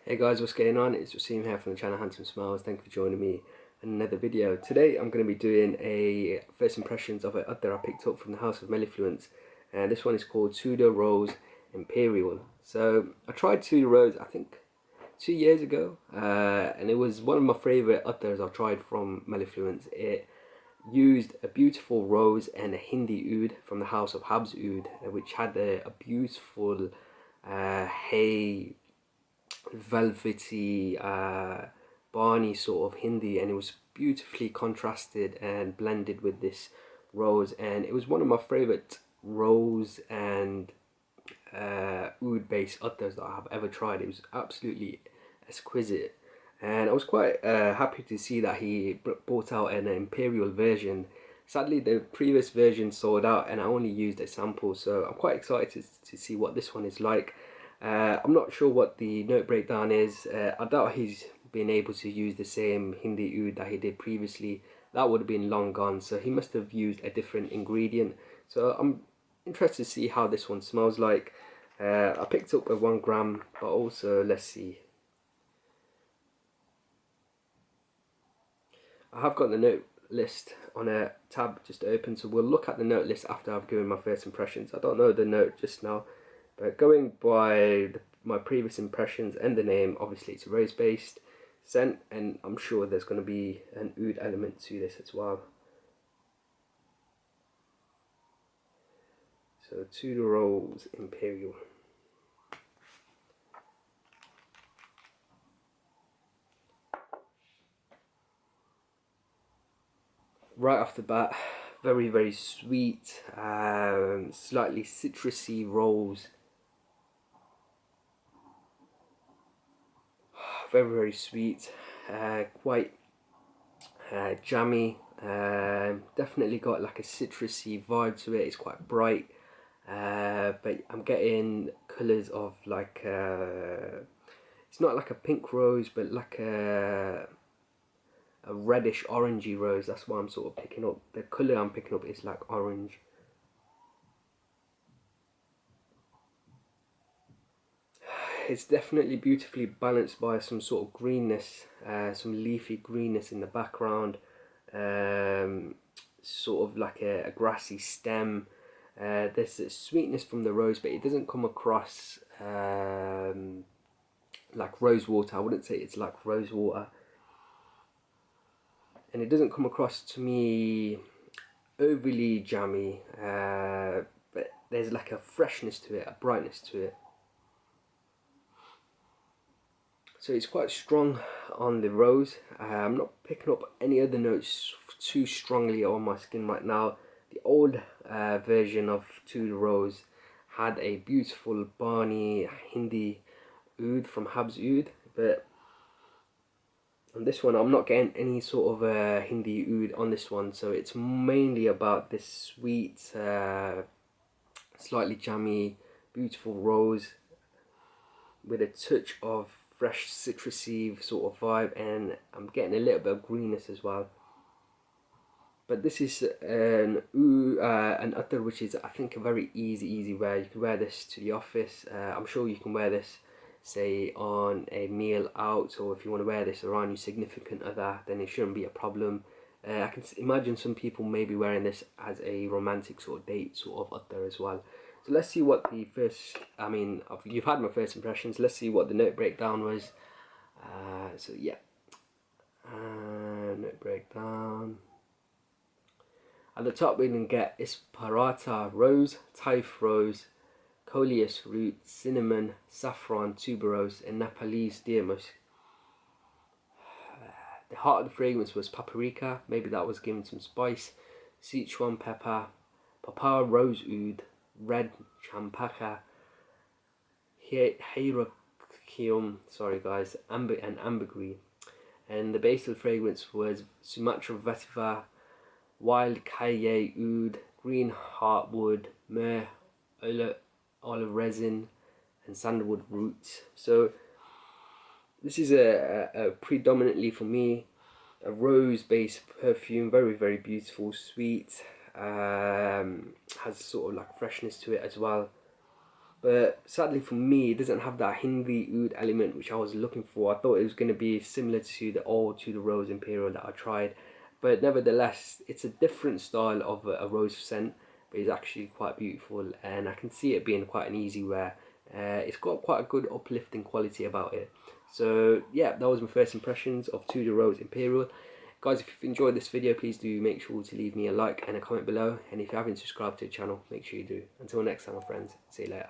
Hey guys, what's going on? It's Waseem here from the channel Handsome Smiles. Thank you for joining me in another video. Today I'm going to be doing a first impressions of an udder I picked up from the house of Mellifluence, and this one is called Tudor Rose Imperial. So I tried Tudor Rose I think 2 years ago, and it was one of my favourite udders I've tried from Mellifluence. It used a beautiful rose and a Hindi oud from the house of Habs Oud, which had a beautiful hay velvety barney sort of Hindi, and it was beautifully contrasted and blended with this rose, and it was one of my favorite rose and oud based udders that I have ever tried. It was absolutely exquisite, and I was quite happy to see that he brought out an Imperial version. Sadly, the previous version sold out and I only used a sample, so I'm quite excited to see what this one is like. I'm not sure what the note breakdown is. I doubt he's been able to use the same Hindi oud that he did previously. That would have been long gone, so he must have used a different ingredient. So I'm interested to see how this one smells like. I picked up a 1 gram, but also let's see. I have got the note list on a tab just open, so we'll look at the note list after I've given my first impressions. I don't know the note just now, but going by my previous impressions and the name, obviously it's a rose based scent, and I'm sure there's going to be an oud element to this as well. So Tudor Rose Imperial. Right off the bat, very sweet, slightly citrusy rose. Very sweet, quite jammy, definitely got like a citrusy vibe to it. It's quite bright, but I'm getting colours of like it's not like a pink rose, but like a reddish orangey rose. That's what I'm sort of picking up. The colour I'm picking up is like orange. It's definitely beautifully balanced by some sort of greenness, some leafy greenness in the background, sort of like a grassy stem. There's a sweetness from the rose, but it doesn't come across like rose water. I wouldn't say it's like rose water, and it doesn't come across to me overly jammy, but there's like a freshness to it, a brightness to it. So it's quite strong on the rose. I'm not picking up any other notes too strongly on my skin right now. The old version of Tudor Rose had a beautiful Barney Hindi oud from Habs Oud, but on this one I'm not getting any sort of Hindi oud on this one. So it's mainly about this sweet, slightly jammy, beautiful rose with a touch of fresh citrusy sort of vibe, and I'm getting a little bit of greenness as well. But this is an udder which is, I think, a very easy wear. You can wear this to the office. I'm sure you can wear this, say, on a meal out, or if you want to wear this around your significant other, then it shouldn't be a problem. I can imagine some people may be wearing this as a romantic sort of date sort of udder as well. So let's see what the first, I mean, you've had my first impressions. Let's see what the note breakdown was. So yeah, note breakdown. At the top we can get Isparata rose, Taif rose, coleus root, cinnamon, saffron, tuberose, and Nepalese deer musk. The heart of the fragrance was paprika, maybe that was given some spice, Sichuan pepper, papaya rose oud, red champaka, Hyraceum, sorry guys, and ambergris. And the base of the fragrance was Sumatra vetiver, wild kaye oud, green heartwood, myrrh, olive resin, and sandalwood roots. So this is a predominantly for me a rose based perfume, very beautiful, sweet, has sort of like freshness to it as well. But sadly for me, it doesn't have that Hindi oud element which I was looking for. I thought it was going to be similar to the old Tudor Rose Imperial that I tried. But nevertheless, it's a different style of a rose scent, but it's actually quite beautiful, and I can see it being quite an easy wear. It's got quite a good uplifting quality about it. So yeah, that was my first impressions of Tudor Rose Imperial. Guys, if you've enjoyed this video, please do make sure to leave me a like and a comment below. And if you haven't subscribed to the channel, make sure you do. Until next time, my friends, see you later.